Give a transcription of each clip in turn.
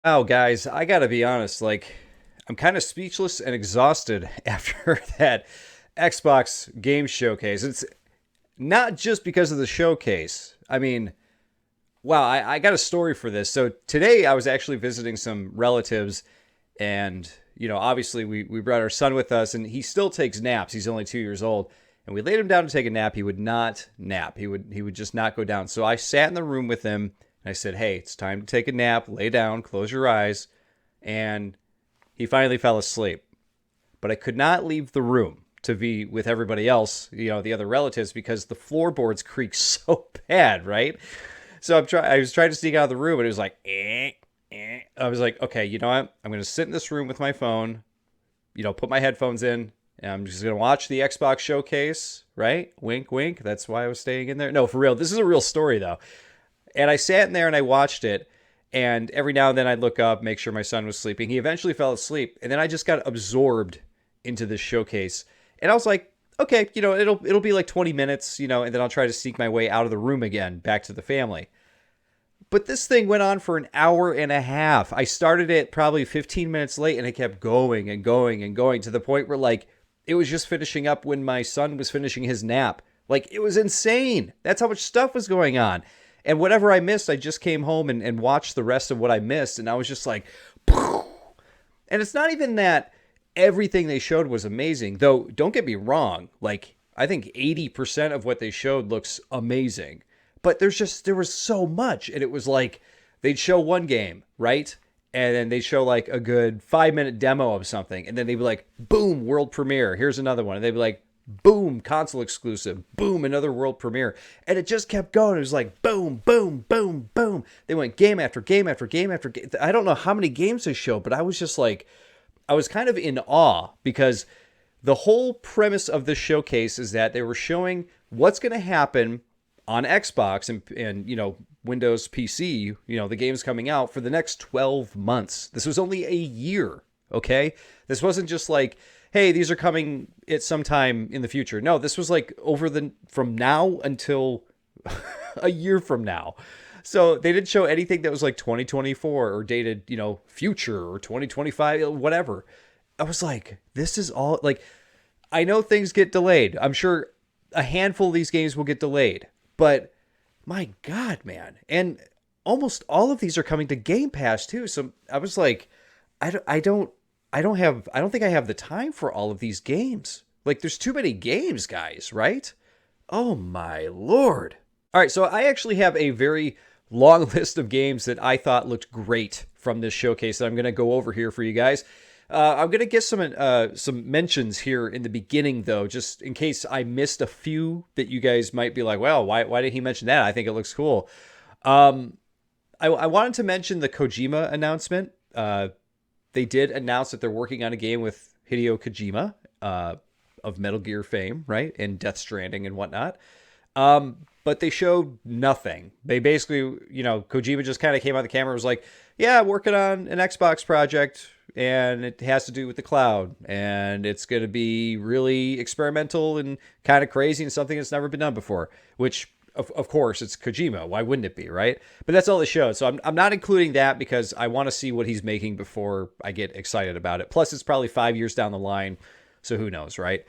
Oh, guys, I gotta be honest. Like, I'm kind of speechless and exhausted after that Xbox game showcase. It's not just because of the showcase. I mean, wow, I got a story for this. So today I was actually visiting some relatives, and obviously we brought our son with us, and he still takes naps. He's only 2 years old, and we laid him down to take a nap. He would not nap. He would just not go down. So I sat in the room with him, and I said, "Hey, it's time to take a nap. Lay down, close your eyes." And he finally fell asleep. But I could not leave the room to be with everybody else, the other relatives, because the floorboards creak so bad, right? So I was trying to sneak out of the room, and it was like, I was like, okay, you know what? I'm going to sit in this room with my phone, put my headphones in, and I'm just going to watch the Xbox showcase, right? Wink, wink. That's why I was staying in there. No, for real. This is a real story, though. And I sat in there and I watched it. And every now and then I'd look up, make sure my son was sleeping. He eventually fell asleep. And then I just got absorbed into this showcase. And I was like, okay, it'll be like 20 minutes, and then I'll try to sneak my way out of the room again, back to the family. But this thing went on for an hour and a half. I started it probably 15 minutes late, and it kept going and going and going to the point where, like, it was just finishing up when my son was finishing his nap. Like, it was insane. That's how much stuff was going on. And whatever I missed, I just came home and watched the rest of what I missed. And I was just like, "Poof." And it's not even that everything they showed was amazing, though. Don't get me wrong. Like, I think 80% of what they showed looks amazing. But there was so much. And it was like they'd show one game, right? And then they'd show like a good 5 minute demo of something. And then they'd be like, boom, world premiere. Here's another one. And they'd be like, boom, console exclusive. Boom, another world premiere. And it just kept going. It was like boom, boom, boom, boom. They went game after game after game after game. I don't know how many games they showed, but I was just like, I was kind of in awe because the whole premise of this showcase is that they were showing what's going to happen on Xbox and Windows PC, the games coming out for the next 12 months. This was only a year, okay? This wasn't just like, hey, these are coming at some time in the future. No, this was like from now until a year from now. So they didn't show anything that was like 2024 or dated, future or 2025, whatever. I was like, this is all like, I know things get delayed. I'm sure a handful of these games will get delayed, but my God, man. And almost all of these are coming to Game Pass too. So I was like, I don't think I have the time for all of these games. Like, there's too many games, guys, right? Oh my Lord. All right, so I actually have a very long list of games that I thought looked great from this showcase that I'm going to go over here for you guys. I'm going to get some mentions here in the beginning, though, just in case I missed a few that you guys might be like, well, why did he mention that? I think it looks cool. I wanted to mention the Kojima announcement. They did announce that they're working on a game with Hideo Kojima of Metal Gear fame, right? And Death Stranding and whatnot. But they showed nothing. They basically, Kojima just kind of came on the camera and was like, yeah, working on an Xbox project, and it has to do with the cloud, and it's going to be really experimental and kind of crazy and something that's never been done before, which, of course, it's Kojima. Why wouldn't it be, right? But that's all they showed. So I'm not including that because I want to see what he's making before I get excited about it. Plus, it's probably 5 years down the line, so who knows, right?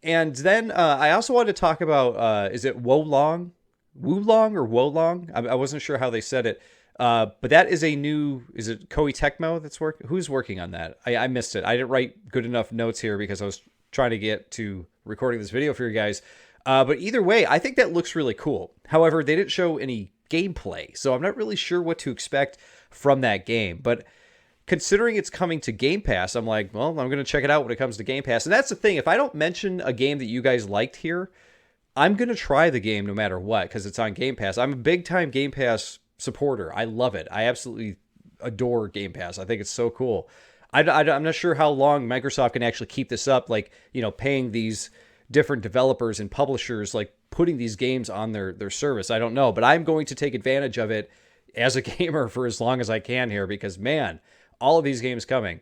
And then I also wanted to talk about, is it Wolong? Wulong or Wolong? I wasn't sure how they said it. But that is is it Koei Tecmo that's who's working on that? I missed it. I didn't write good enough notes here because I was trying to get to recording this video for you guys. But either way, I think that looks really cool. However, they didn't show any gameplay, so I'm not really sure what to expect from that game. But considering it's coming to Game Pass, I'm like, well, I'm going to check it out when it comes to Game Pass. And that's the thing. If I don't mention a game that you guys liked here, I'm going to try the game no matter what because it's on Game Pass. I'm a big-time Game Pass supporter. I love it. I absolutely adore Game Pass. I think it's so cool. I'm not sure how long Microsoft can actually keep this up, like, paying these different developers and publishers, like putting these games on their service. I don't know, but I'm going to take advantage of it as a gamer for as long as I can here because, man, all of these games coming.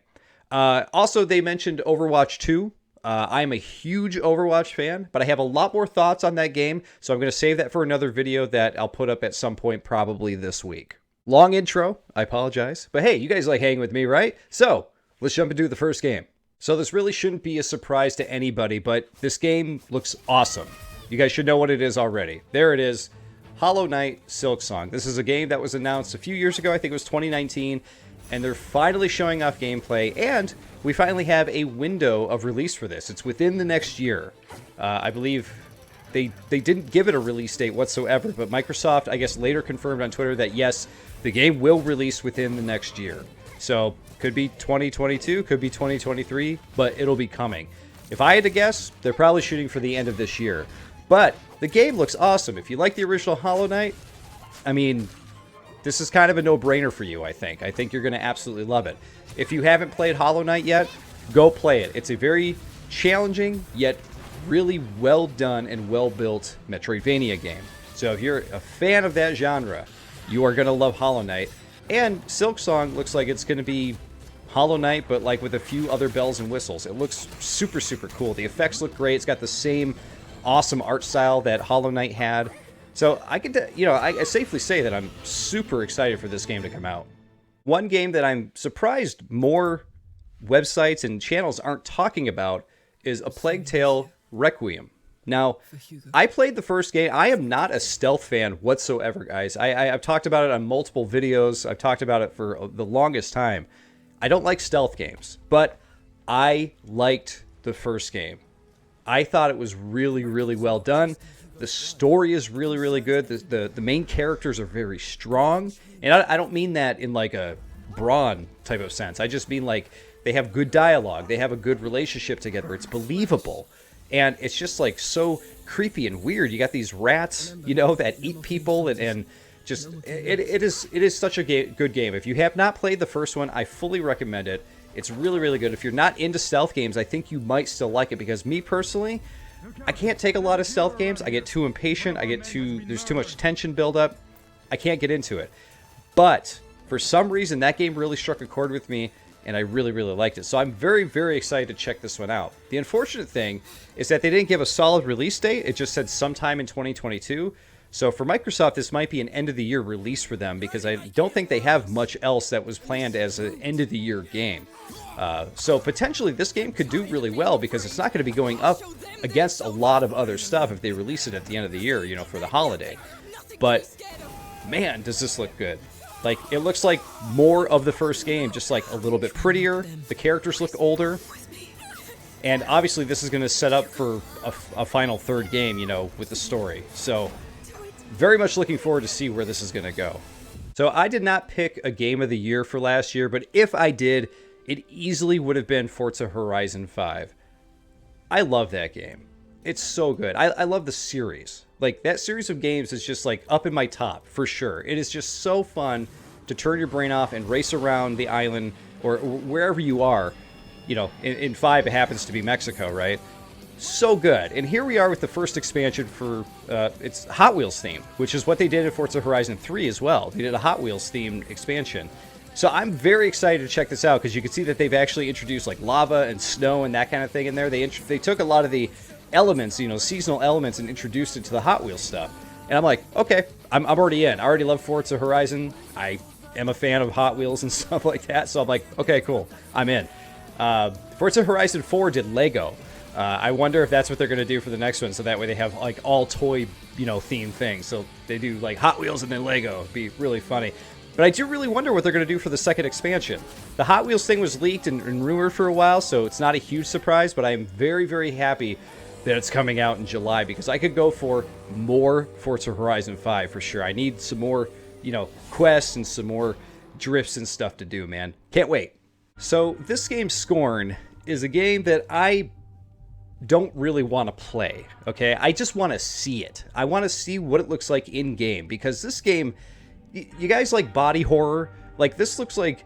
Also, they mentioned Overwatch 2. I'm a huge Overwatch fan, but I have a lot more thoughts on that game, so I'm going to save that for another video that I'll put up at some point probably this week. Long intro, I apologize. But hey, you guys like hanging with me, right? So, let's jump into the first game. So this really shouldn't be a surprise to anybody, but this game looks awesome. You guys should know what it is already. There it is, Hollow Knight Silksong. This is a game that was announced a few years ago, I think it was 2019, and they're finally showing off gameplay, and we finally have a window of release for this. It's within the next year. I believe they didn't give it a release date whatsoever, but Microsoft, I guess, later confirmed on Twitter that yes, the game will release within the next year. So, could be 2022, could be 2023, but it'll be coming. If I had to guess, they're probably shooting for the end of this year. But the game looks awesome. If you like the original Hollow Knight, I mean, this is kind of a no-brainer for you, I think. I think you're going to absolutely love it. If you haven't played Hollow Knight yet, go play it. It's a very challenging, yet really well-done and well-built Metroidvania game. So if you're a fan of that genre, you are going to love Hollow Knight. And Silksong looks like it's going to be Hollow Knight, but like with a few other bells and whistles. It looks super, super cool. The effects look great. It's got the same awesome art style that Hollow Knight had. So I could, I safely say that I'm super excited for this game to come out. One game that I'm surprised more websites and channels aren't talking about is A Plague Tale Requiem. Now, I played the first game. I am not a stealth fan whatsoever, guys. I've talked about it on multiple videos. I've talked about it for the longest time. I don't like stealth games, but I liked the first game. I thought it was really, really well done. The story is really, really good. The main characters are very strong. And I don't mean that in like a brawn type of sense. I just mean like they have good dialogue. They have a good relationship together. It's believable. And it's just like so creepy and weird. You got these rats, that eat people, and just it is such a good game. If you have not played the first one, I fully recommend it. It's really, really good. If you're not into stealth games, I think you might still like it, because me personally, I can't take a lot of stealth games. I get too impatient. There's too much tension buildup. I can't get into it. But for some reason, that game really struck a chord with me, and I really, really liked it. So I'm very, very excited to check this one out. The unfortunate thing is that they didn't give a solid release date. It just said sometime in 2022. So for Microsoft, this might be an end-of-the-year release for them, because I don't think they have much else that was planned as an end-of-the-year game. So potentially this game could do really well, because it's not going to be going up against a lot of other stuff if they release it at the end of the year, for the holiday. But, man, does this look good. Like, it looks like more of the first game, just like a little bit prettier. The characters look older. And obviously this is going to set up for a final third game, with the story. So, very much looking forward to see where this is going to go. So I did not pick a game of the year for last year, but if I did, it easily would have been Forza Horizon 5. I love that game. It's so good. I love the series. Like, that series of games is just like up in my top for sure. It is just so fun to turn your brain off and race around the island or wherever you are. In 5 it happens to be Mexico, right? So good. And here we are with the first expansion for it's Hot Wheels themed, which is what they did in Forza Horizon 3 as well. They did a Hot Wheels themed expansion. So I'm very excited to check this out, because you can see that they've actually introduced like lava and snow and that kind of thing in there. They took a lot of the elements, seasonal elements, and introduced it to the Hot Wheels stuff. And I'm like, okay, I'm already in. I already love Forza Horizon. I am a fan of Hot Wheels and stuff like that. So I'm like, okay, cool, I'm in. Forza Horizon 4 did Lego. I wonder if that's what they're going to do for the next one, so that way they have like all toy, themed things. So they do like Hot Wheels and then Lego. It'd be really funny. But I do really wonder what they're going to do for the second expansion. The Hot Wheels thing was leaked and rumored for a while, so it's not a huge surprise, but I am very, very happy that it's coming out in July, because I could go for more Forza Horizon 5 for sure. I need some more, quests and some more drifts and stuff to do, man. Can't wait. So this game, Scorn, is a game that I don't really want to play, okay? I just want to see it. I want to see what it looks like in-game, because this game, you guys like body horror? Like, this looks like,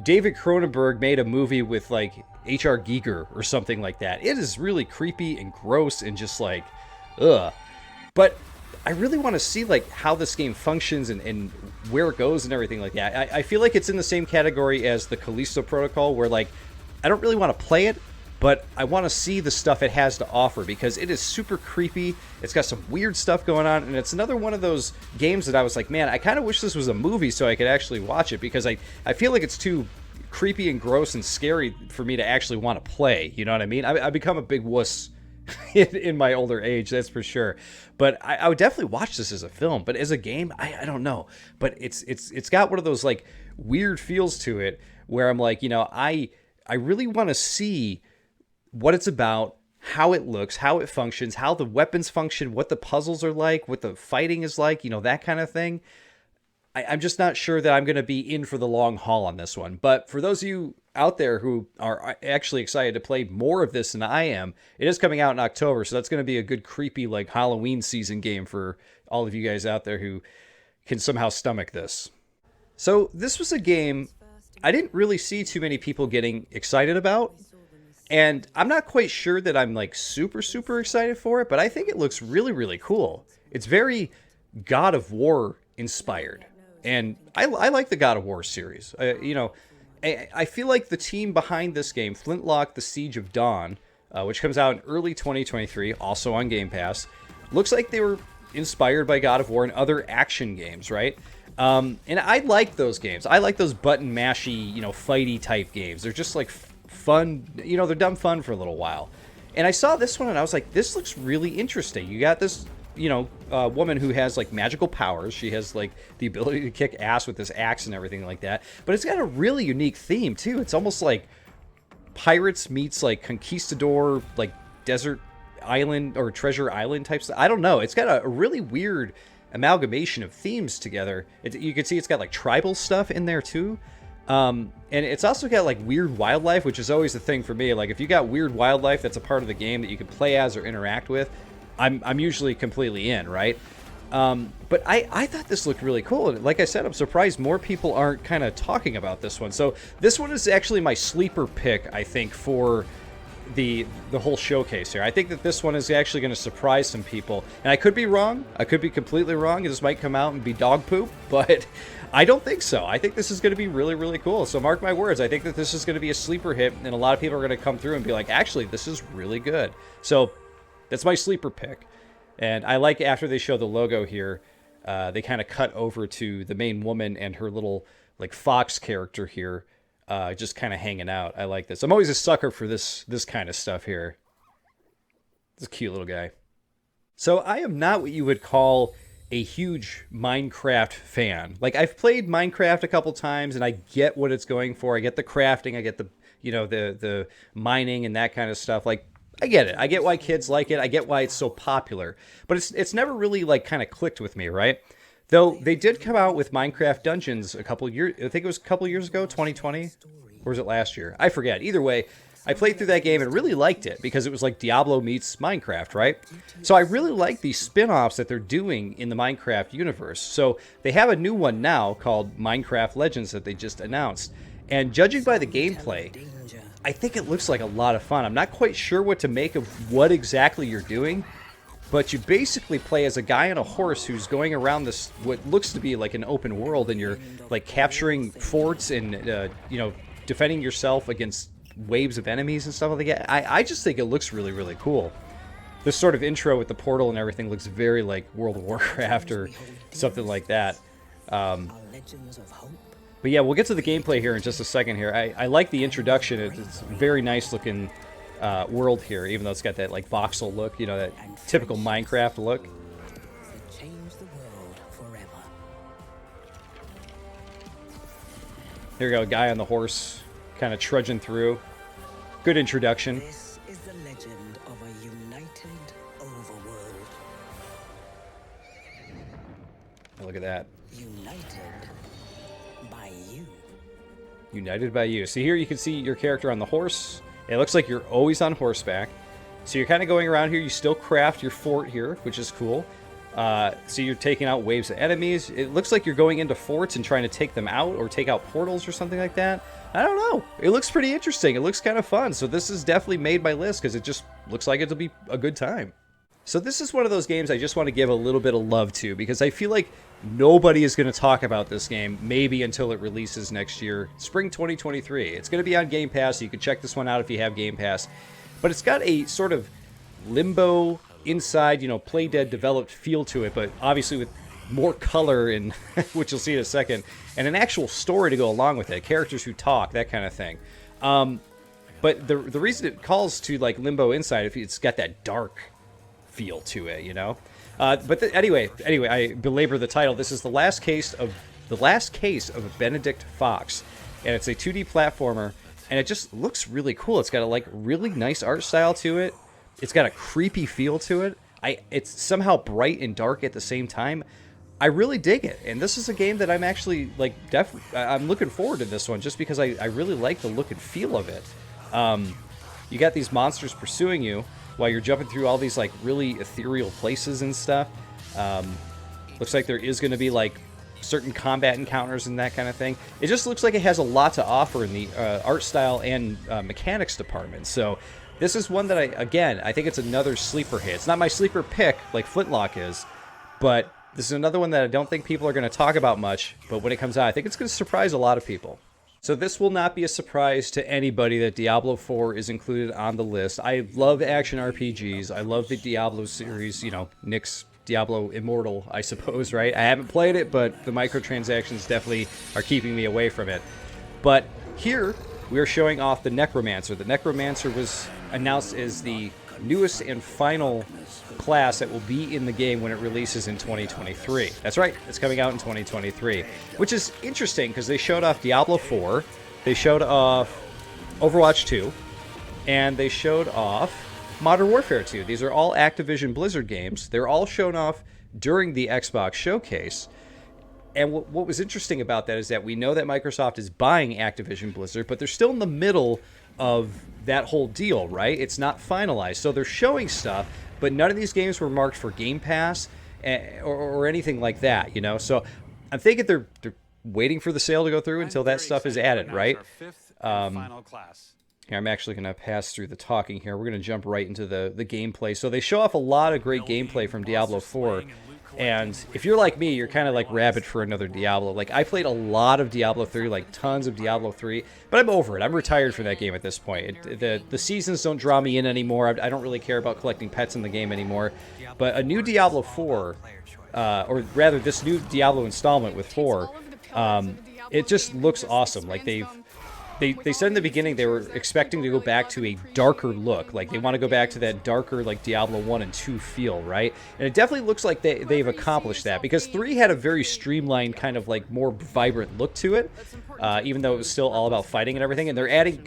David Cronenberg made a movie with, like, H.R. Giger or something like that. It is really creepy and gross and just, like, ugh. But I really want to see, like, how this game functions and where it goes and everything like that. I feel like it's in the same category as the Callisto Protocol, where, like, I don't really want to play it, but I want to see the stuff it has to offer because it is super creepy. It's got some weird stuff going on, and it's another one of those games that I was like, man, I kind of wish this was a movie so I could actually watch it, because I feel like it's too creepy and gross and scary for me to actually want to play. You know what I mean? I become a big wuss in my older age, that's for sure. But I would definitely watch this as a film. But as a game, I don't know. But it's got one of those like weird feels to it where I'm like, you know, I really want to see what it's about, how it looks, how it functions, how the weapons function, what the puzzles are like, what the fighting is like, you know, that kind of thing. I'm just not sure that I'm going to be in for the long haul on this one. But for those of you out there who are actually excited to play more of this than I am, it is coming out in October, so that's going to be a good creepy like Halloween season game for all of you guys out there who can somehow stomach this. So this was a game I didn't really see too many people getting excited about. And I'm not quite sure that I'm like super excited for it, but I think it looks really cool. It's very God of War inspired. And I like the God of War series. You know, I feel like the team behind this game, Flintlock, The Siege of Dawn, which comes out in early 2023, also on Game Pass, looks like they were inspired by God of War and other action games, right? And I like those games. I like those button mashy, you know, fighty type games. They're just like fun, you know, they're dumb fun for a little while. And I saw this one and I was like, this looks really interesting. You got this, you know, woman who has like magical powers. She has like the ability to kick ass with this axe and everything like that. But it's got a really unique theme too. It's almost like pirates meets like conquistador, like desert island or treasure island type stuff. I don't know. It's got a really weird amalgamation of themes together. You can see it's got like tribal stuff in there too. And it's also got like weird wildlife, which is always the thing for me. Like if you got weird wildlife that's a part of the game that you can play as or interact with, I'm usually completely in, right? But I thought this looked really cool. And like I said, I'm surprised more people aren't kind of talking about this one. So this one is actually my sleeper pick, I think, for the whole showcase here. I think that this one is actually going to surprise some people. And I could be wrong. I could be completely wrong. This might come out and be dog poop, but I don't think so. I think this is going to be really cool. So mark my words. I think that this is going to be a sleeper hit, and a lot of people are going to come through and be like, actually, this is really good. So that's my sleeper pick. And I like after they show the logo here, they kind of cut over to the main woman and her little like fox character here, just kind of hanging out. I like this. I'm always a sucker for this kind of stuff here. This cute little guy. So I am not what you would call a huge Minecraft fan. Like I've played Minecraft a couple times and I get what it's going for. I get the crafting. I get the, you know, the mining and that kind of stuff. Like I get it. I get why kids like it. I get why it's so popular. But it's never really like kind of clicked with me, right? Though they did come out with Minecraft Dungeons a couple years, I think it was a couple years ago, 2020, or was it last year? I forget. Either way, I played through that game and really liked it because it was like Diablo meets Minecraft, right? So I really like these spin-offs that they're doing in the Minecraft universe. So they have a new one now called Minecraft Legends that they just announced. And judging by the gameplay, I think it looks like a lot of fun. I'm not quite sure what to make of what exactly you're doing, but you basically play as a guy on a horse who's going around this, what looks to be like an open world, and you're like capturing forts and, you know, defending yourself against waves of enemies and stuff like that. I just think it looks really cool. This sort of intro with the portal and everything looks very like World of Warcraft or something like that. But yeah, we'll get to the gameplay here in just a second here. I like the introduction. It's a very nice looking world here, even though it's got that like voxel look, you know, that typical Minecraft look. Here we go, a guy on the horse, kind of trudging through. Good introduction. This is the legend of a united overworld. Look at that. United by you. United by you. So here you can see your character on the horse. It looks like you're always on horseback. So you're kind of going around here. You still craft your fort here, which is cool. So you're taking out waves of enemies. It looks like you're going into forts and trying to take them out or take out portals or something like that. I don't know. It looks pretty interesting. It looks kind of fun. So this is definitely made my list because it just looks like it'll be a good time. So this is one of those games I just want to give a little bit of love to, because I feel like nobody is going to talk about this game maybe until it releases next year, spring 2023. It's going to be on Game Pass, so you can check this one out if you have Game Pass. But it's got a sort of Limbo inside, Play Dead developed feel to it, but obviously with more color, and which you'll see in a second, and an actual story to go along with it, characters who talk, that kind of thing. But the reason it calls to like Limbo Inside, if it's got that dark feel to it, anyway, I belabor the title. This is the last case of Benedict Fox, and it's a 2D platformer, and it just looks really cool. It's got a like really nice art style to it. It's got a creepy feel to it. It's somehow bright and dark at the same time. I really dig it, and this is a game that I'm actually like I'm looking forward to this one just because I really like the look and feel of it. You got these monsters pursuing you while you're jumping through all these like really ethereal places and stuff. Looks like there is going to be like certain combat encounters and that kind of thing. It just looks like it has a lot to offer in the art style and mechanics department. So this is one that I think it's another sleeper hit. It's not my sleeper pick like Flintlock is, but this is another one that I don't think people are going to talk about much, but when it comes out, I think it's going to surprise a lot of people. So this will not be a surprise to anybody that Diablo IV is included on the list. I love action RPGs. I love the Diablo series, Nick's Diablo Immortal, I suppose, right? I haven't played it, but the microtransactions definitely are keeping me away from it. But here, we are showing off the Necromancer. The Necromancer was announced as the newest and final class that will be in the game when it releases in 2023. That's right, it's coming out in 2023, which is interesting because they showed off Diablo IV, they showed off Overwatch 2, and they showed off Modern Warfare 2. These are all Activision Blizzard games. They're all shown off during the Xbox showcase. And what was interesting about that is that we know that Microsoft is buying Activision Blizzard, but they're still in the middle of that whole deal, right? It's not finalized. So they're showing stuff, but none of these games were marked for Game Pass or anything like that, So I'm thinking they're waiting for the sale to go through until that stuff is added, right? Here, I'm actually going to pass through the talking here. We're going to jump right into the gameplay. So they show off a lot of great gameplay from Diablo IV. And if you're like me, you're kind of like rabid for another Diablo. Like, I played a lot of Diablo 3, like tons of Diablo 3, but I'm over it. I'm retired from that game at this point. The seasons don't draw me in anymore. I don't really care about collecting pets in the game anymore. But a new Diablo 4, or rather this new Diablo installment with 4, it just looks awesome. Like, They said in the beginning they were expecting to go back to a darker look. Like, they want to go back to that darker, like, Diablo 1 and 2 feel, right? And it definitely looks like they've accomplished that, because 3 had a very streamlined, kind of, like, more vibrant look to it, even though it was still all about fighting and everything. And they're adding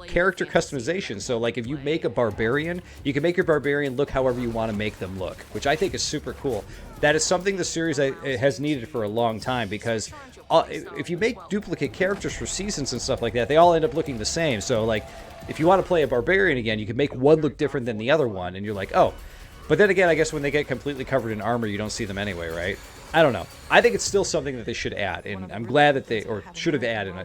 character customization. So, like, if you make a barbarian, you can make your barbarian look however you want to make them look, which I think is super cool. That is something the series has needed for a long time, because if you make duplicate characters for seasons and stuff like that, they all end up looking the same. So, like, if you want to play a barbarian again, you can make one look different than the other one, and you're like, oh. But then again, I guess when they get completely covered in armor, you don't see them anyway, right? I don't know. I think it's still something that they should add, and I'm glad that they, or should have added,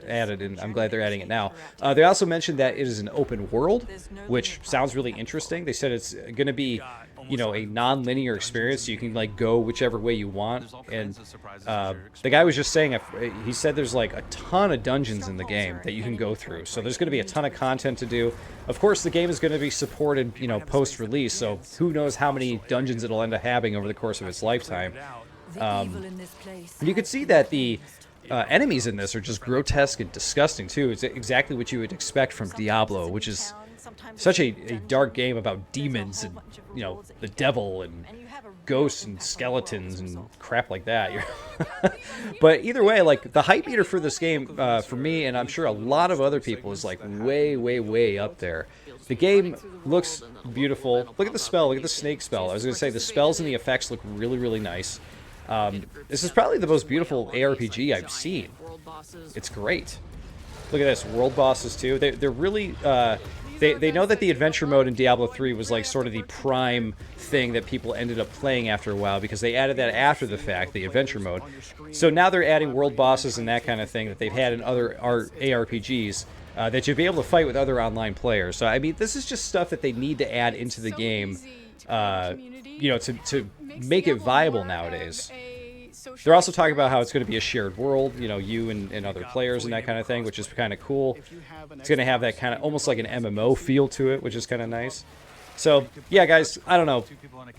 and I'm glad they're adding it now. They also mentioned that it is an open world, which sounds really interesting. They said it's going to be, a non-linear experience, so you can, like, go whichever way you want. And the guy was just saying, he said there's, like, a ton of dungeons in the game that you can go through. So there's going to be a ton of content to do. Of course, the game is going to be supported, post-release, so who knows how many dungeons it'll end up having over the course of its lifetime. You could see that the enemies in this are just grotesque and disgusting, too. It's exactly what you would expect from Diablo, which is such a dark game about demons and, the devil and ghosts and skeletons and crap like that. But either way, like, the hype meter for this game, for me, and I'm sure a lot of other people, is, like, way, way, way up there. The game looks beautiful. Look at the spell. Look at the snake spell. I was going to say, the spells and the effects look really, really nice. This is probably the most beautiful ARPG I've seen. It's great. Look at this, world bosses too. They're really they know that the adventure mode in Diablo 3 was like sort of the prime thing that people ended up playing after a while, because they added that after the fact, the adventure mode. So now they're adding world bosses and that kind of thing that they've had in other ARPGs. That you'll be able to fight with other online players. So, I mean, this is just stuff that they need to add into the game you know, to make it viable nowadays. They're also talking about how it's going to be a shared world, you know, you and other players and that kind of thing, which is kind of cool. It's going to have that kind of almost like an MMO feel to it, which is kind of nice. So, yeah, guys, I don't know.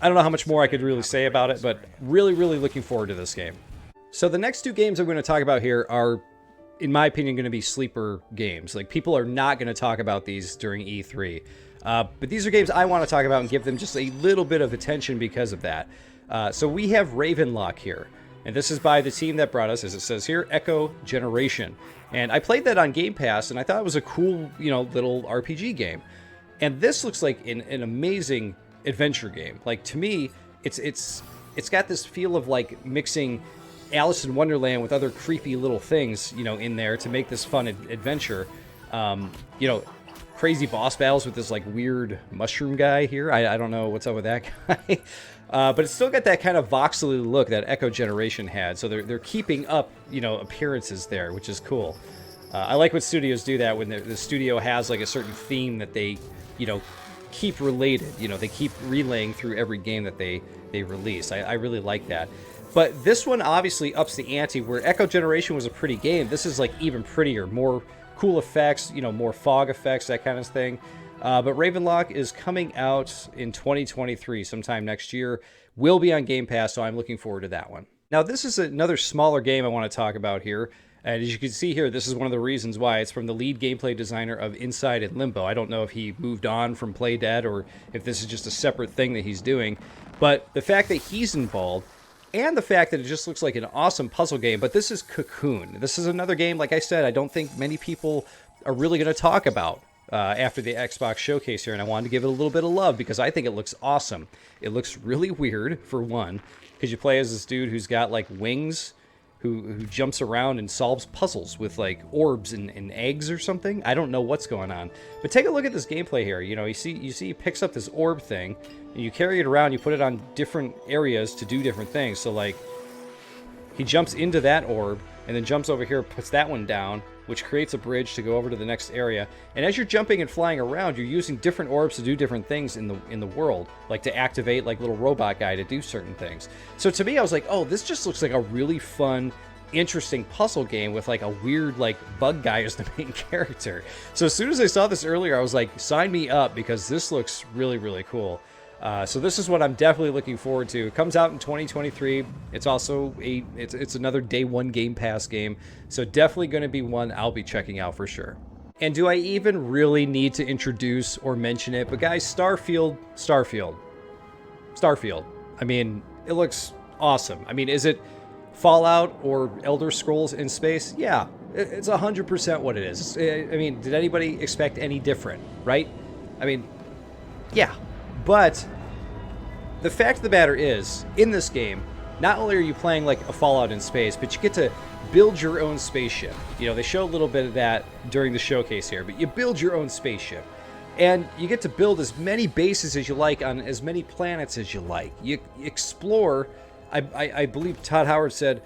I don't know how much more I could really say about it, but really, really looking forward to this game. So the next two games I'm going to talk about here are, in my opinion, going to be sleeper games. Like, people are not going to talk about these during E3. But these are games I want to talk about and give them just a little bit of attention because of that. So we have Ravenlok here. And this is by the team that brought us, as it says here, Echo Generation. And I played that on Game Pass, and I thought it was a cool, you know, little RPG game. And this looks like an amazing adventure game. Like, to me, it's got this feel of like mixing Alice in Wonderland with other creepy little things, you know, in there to make this fun adventure. You know, crazy boss battles with this like weird mushroom guy here. I don't know what's up with that guy. But it's still got that kind of voxely look that Echo Generation had. So they're keeping up, you know, appearances there, which is cool. I like when studios do that when the studio has like a certain theme that they, you know, keep related. You know, they keep relaying through every game that they release. I really like that. But this one obviously ups the ante. Where Echo Generation was a pretty game, this is like even prettier, more cool effects, you know, more fog effects, that kind of thing. But Ravenlok is coming out in 2023, sometime next year. Will be on Game Pass, so I'm looking forward to that one. Now, this is another smaller game I want to talk about here. And as you can see here, this is one of the reasons why. It's from the lead gameplay designer of Inside and Limbo. I don't know if he moved on from Playdead or if this is just a separate thing that he's doing. But the fact that he's involved, and the fact that it just looks like an awesome puzzle game. But this is Cacoon. This is another game, like I said, I don't think many people are really going to talk about after the Xbox showcase here. And I wanted to give it a little bit of love because I think it looks awesome. It looks really weird, for one, because you play as this dude who's got like wings, who jumps around and solves puzzles with like orbs and eggs or something. I don't know what's going on. But take a look at this gameplay here. You know, you see he picks up this orb thing, and you carry it around, you put it on different areas to do different things. So like, he jumps into that orb, and then jumps over here, puts that one down, which creates a bridge to go over to the next area. And as you're jumping and flying around, you're using different orbs to do different things in the world, like to activate like little robot guy to do certain things. So to me, I was like, oh, this just looks like a really fun, interesting puzzle game with like a weird like bug guy as the main character. So as soon as I saw this earlier, I was like, sign me up, because this looks really, really cool. So this is what I'm definitely looking forward to. It comes out in 2023. It's also it's another day one Game Pass game. So definitely going to be one I'll be checking out for sure. And do I even really need to introduce or mention it? But guys, Starfield. I mean, it looks awesome. I mean, is it Fallout or Elder Scrolls in space? Yeah, it's 100% what it is. I mean, did anybody expect any different, right? I mean, yeah. But the fact of the matter is, in this game, not only are you playing like a Fallout in space, but you get to build your own spaceship. You know, they show a little bit of that during the showcase here, but you build your own spaceship. And you get to build as many bases as you like on as many planets as you like. You explore, I believe Todd Howard said,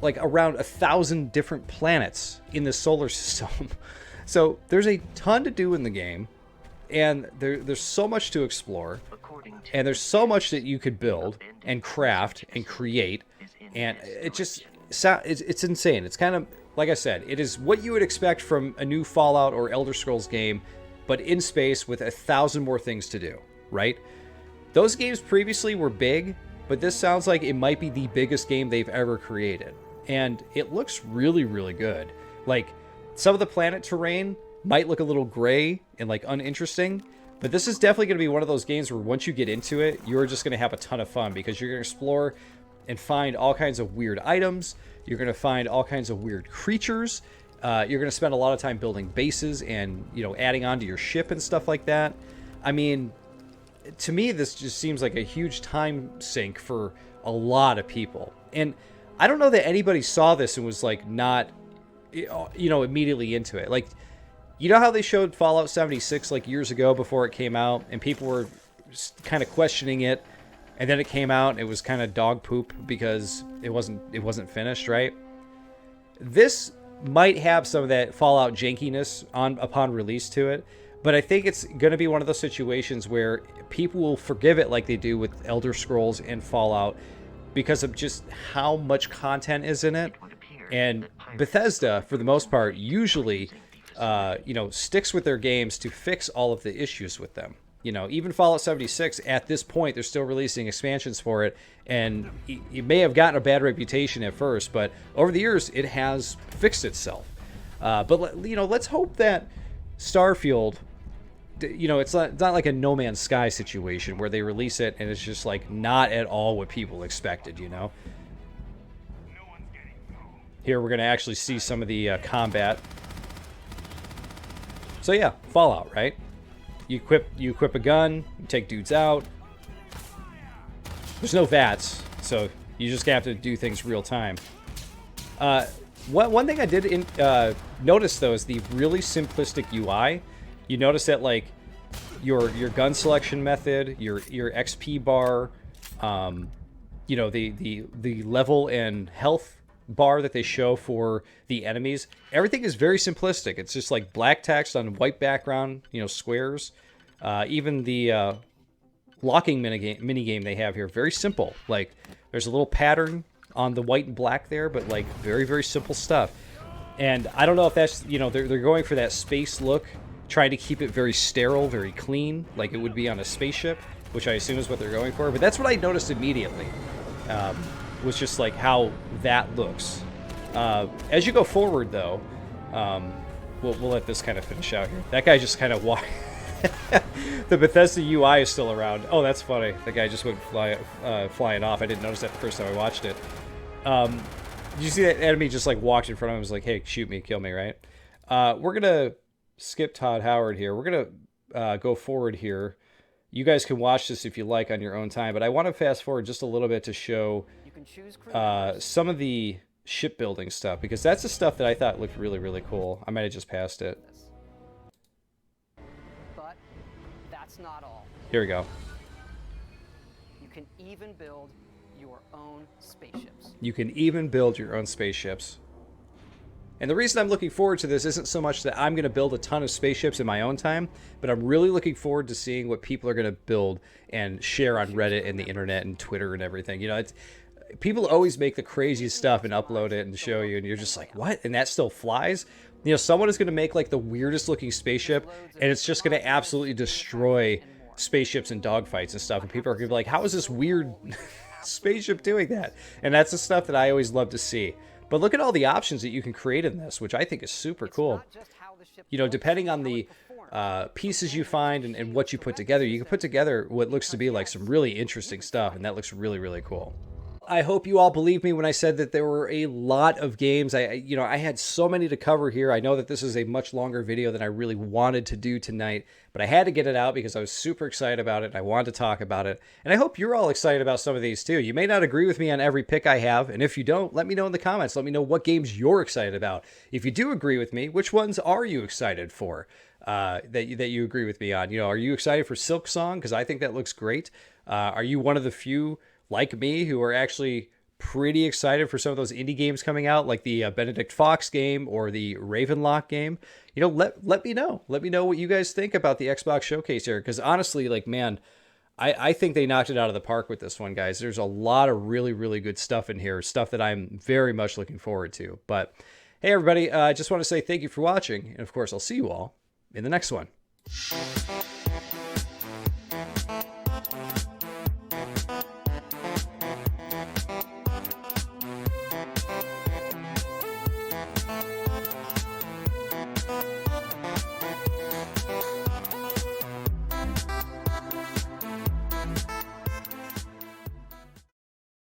like around 1,000 different planets in the solar system. So there's a ton to do in the game. And there's so much to explore, and there's so much that you could build and craft and create, and it's insane. It's kind of, like I said, it is what you would expect from a new Fallout or Elder Scrolls game, but in space with 1,000 more things to do, right? Those games previously were big, but this sounds like it might be the biggest game they've ever created, and it looks really, really good. Like, some of the planet terrain might look a little gray and like uninteresting, but this is definitely going to be one of those games where once you get into it, you're just going to have a ton of fun, because you're going to explore and find all kinds of weird items. You're going to find all kinds of weird creatures. You're going to spend a lot of time building bases and, you know, adding on to your ship and stuff like that. I mean, to me, this just seems like a huge time sink for a lot of people. And I don't know that anybody saw this and was like not, you know, immediately into it. Like, you know how they showed Fallout 76 like years ago before it came out, and people were kind of questioning it, and then it came out and it was kind of dog poop because it wasn't finished, right? This might have some of that Fallout jankiness upon release to it, But I think it's going to be one of those situations where people will forgive it like they do with Elder Scrolls and Fallout because of just how much content is in it. And Bethesda, for the most part, usually, sticks with their games to fix all of the issues with them. Even Fallout 76, at this point, they're still releasing expansions for it, and it may have gotten a bad reputation at first, but over the years, it has fixed itself. But let's hope that Starfield, it's not like a No Man's Sky situation where they release it and it's just like not at all what people expected. Here we're gonna actually see some of the combat. So yeah, Fallout, right? You equip a gun, you take dudes out. There's no VATS, so you just have to do things real time. One thing I did notice though is the really simplistic UI. You notice that like your gun selection method, your XP bar, the level and health bar that they show for the enemies, everything is very simplistic. It's just like black text on white background, squares. Even the locking minigame they have here, very simple. Like there's a little pattern on the white and black there, but like very, very simple stuff. And I don't know if that's, they're going for that space look, trying to keep it very sterile, very clean, like it would be on a spaceship, which I assume is what they're going for. But that's what I noticed immediately. Was just like how that looks. As you go forward, though, we'll let this kind of finish out here. That guy just kind of walked. The Bethesda UI is still around. Oh, that's funny. The guy just went flying off. I didn't notice that the first time I watched it. Did you see that enemy just like walked in front of him and was like, hey, shoot me, kill me, right? We're going to skip Todd Howard here. We're going to go forward here. You guys can watch this if you like on your own time, but I want to fast forward just a little bit to show some of the shipbuilding stuff, because that's the stuff that I thought looked really, really cool. I might have just passed it. But that's not all. Here we go. You can even build your own spaceships. You can even build your own spaceships. And the reason I'm looking forward to this isn't so much that I'm going to build a ton of spaceships in my own time, but I'm really looking forward to seeing what people are going to build and share on Reddit and the internet and Twitter and everything. People always make the craziest stuff and upload it and show you, and you're just like, what? And that still flies? Someone is going to make like the weirdest looking spaceship, and it's just going to absolutely destroy spaceships and dogfights and stuff, and people are going to be like, how is this weird spaceship doing that? And that's the stuff that I always love to see. But look at all the options that you can create in this, which I think is super cool. Depending on the pieces you find and what you put together, you can put together what looks to be like some really interesting stuff, and that looks really, really cool. I hope you all believe me when I said that there were a lot of games. I had so many to cover here. I know that this is a much longer video than I really wanted to do tonight, but I had to get it out because I was super excited about it and I wanted to talk about it. And I hope you're all excited about some of these too. You may not agree with me on every pick I have, and if you don't, let me know in the comments. Let me know what games you're excited about. If you do agree with me, which ones are you excited for that you agree with me on? Are you excited for Silksong? Because I think that looks great. Are you one of the few like me who are actually pretty excited for some of those indie games coming out, like the Benedict Fox game or the Ravenlok game? Let me know. Let me know what you guys think about the Xbox Showcase here, because honestly, I think they knocked it out of the park with this one, guys. There's a lot of really, really good stuff in here, stuff that I'm very much looking forward to. But hey, everybody, I just want to say thank you for watching, and of course, I'll see you all in the next one.